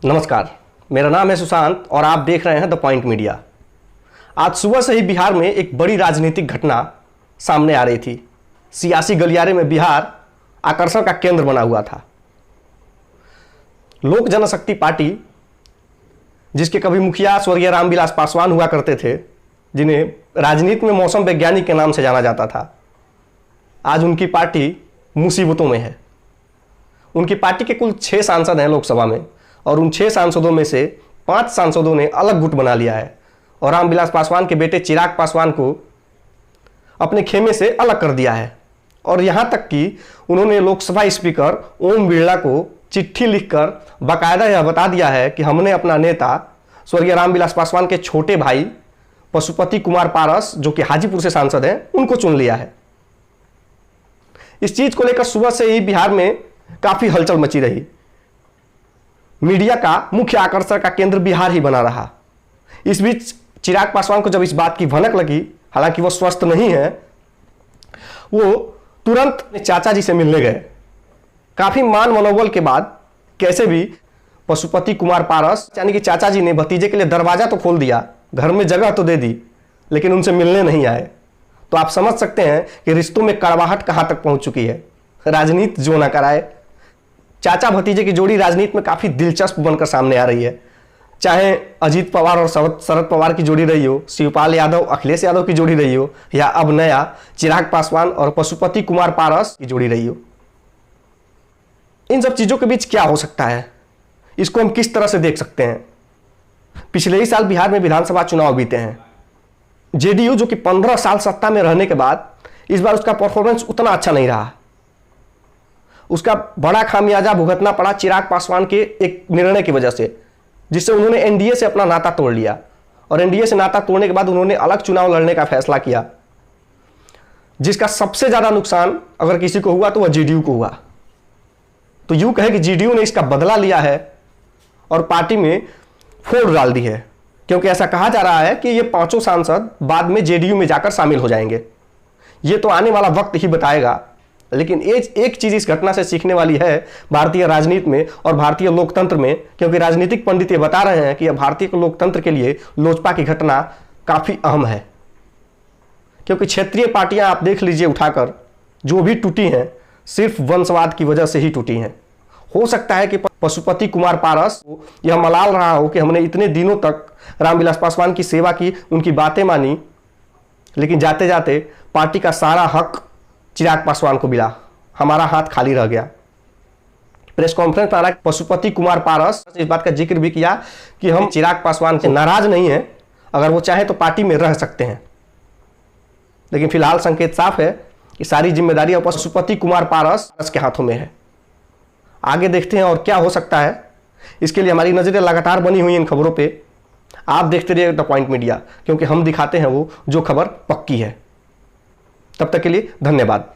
नमस्कार, मेरा नाम है सुशांत और आप देख रहे हैं द पॉइंट मीडिया। आज सुबह से ही बिहार में एक बड़ी राजनीतिक घटना सामने आ रही थी। सियासी गलियारे में बिहार आकर्षण का केंद्र बना हुआ था। लोक जनशक्ति पार्टी, जिसके कभी मुखिया स्वर्गीय रामविलास पासवान हुआ करते थे, जिन्हें राजनीति में मौसम वैज्ञानिक के नाम से जाना जाता था, आज उनकी पार्टी मुसीबतों में है। उनकी पार्टी के कुल 6 सांसद हैं लोकसभा में, और उन 6 सांसदों में से 5 सांसदों ने अलग गुट बना लिया है और रामविलास पासवान के बेटे चिराग पासवान को अपने खेमे से अलग कर दिया है। और यहां तक कि उन्होंने लोकसभा स्पीकर ओम बिरला को चिट्ठी लिखकर बाकायदा यह बता दिया है कि हमने अपना नेता स्वर्गीय रामविलास पासवान के छोटे भाई पशुपति कुमार पारस, जो कि हाजीपुर से सांसद हैं, उनको चुन लिया है। इस चीज को लेकर सुबह से ही बिहार में काफी हलचल मची रही। मीडिया का मुख्य आकर्षण का केंद्र बिहार ही बना रहा। इस बीच चिराग पासवान को जब इस बात की भनक लगी, हालांकि वो स्वस्थ नहीं है, वो तुरंत चाचा जी से मिलने गए। काफी मान मनोबल के बाद कैसे भी पशुपति कुमार पारस यानी कि चाचा जी ने भतीजे के लिए दरवाजा तो खोल दिया, घर में जगह तो दे दी, लेकिन उनसे मिलने नहीं आए। तो आप समझ सकते हैं कि रिश्तों में कड़वाहट कहां तक पहुंच चुकी है। राजनीति जो ना कराए, चाचा भतीजे की जोड़ी राजनीति में काफी दिलचस्प बनकर सामने आ रही है। चाहे अजीत पवार और शरद पवार की जोड़ी रही हो, शिवपाल यादव अखिलेश यादव की जोड़ी रही हो, या अब नया चिराग पासवान और पशुपति कुमार पारस की जोड़ी रही हो। इन सब चीजों के बीच क्या हो सकता है, इसको हम किस तरह से देख सकते हैं। पिछले ही साल बिहार में विधानसभा चुनाव बीते हैं। जेडीयू, जो कि 15 साल सत्ता में रहने के बाद इस बार उसका परफॉर्मेंस उतना अच्छा नहीं रहा। उसका बड़ा खामियाजा भुगतना पड़ा चिराग पासवान के एक निर्णय की वजह से, जिससे उन्होंने एनडीए से अपना नाता तोड़ लिया। और एनडीए से नाता तोड़ने के बाद उन्होंने अलग चुनाव लड़ने का फैसला किया, जिसका सबसे ज्यादा नुकसान अगर किसी को हुआ तो वह जेडीयू को हुआ। तो यूं कहे कि जेडीयू ने इसका बदला लिया है और पार्टी में फोड़ डाल दी है, क्योंकि ऐसा कहा जा रहा है कि ये 5 सांसद बाद में जेडीयू में जाकर शामिल हो जाएंगे। ये तो आने वाला वक्त ही बताएगा, लेकिन एक चीज इस घटना से सीखने वाली है भारतीय राजनीति में और भारतीय लोकतंत्र में, क्योंकि राजनीतिक पंडित ये बता रहे हैं कि यह भारतीय लोकतंत्र के लिए लोजपा की घटना काफी अहम है। क्योंकि क्षेत्रीय पार्टियां आप देख लीजिए उठाकर, जो भी टूटी हैं सिर्फ वंशवाद की वजह से ही टूटी हैं। हो सकता है कि पशुपति कुमार पारस को यह मलाल रहा हो कि हमने इतने दिनों तक रामविलास पासवान की सेवा की, उनकी बातें मानी, लेकिन जाते जाते पार्टी का सारा हक चिराग पासवान को मिला, हमारा हाथ खाली रह गया। प्रेस कॉन्फ्रेंस में पशुपति कुमार पारस इस बात का जिक्र भी किया कि हम चिराग पासवान से नाराज नहीं हैं, अगर वो चाहे तो पार्टी में रह सकते हैं। लेकिन फिलहाल संकेत साफ है कि सारी जिम्मेदारी अब पशुपति कुमार पारस के हाथों में है। आगे देखते हैं और क्या हो सकता है। इसके लिए हमारी नजरें लगातार बनी हुई इन खबरों पे। आप देखते रहिए द पॉइंट मीडिया, क्योंकि हम दिखाते हैं वो जो खबर पक्की है। तब तक के लिए धन्यवाद।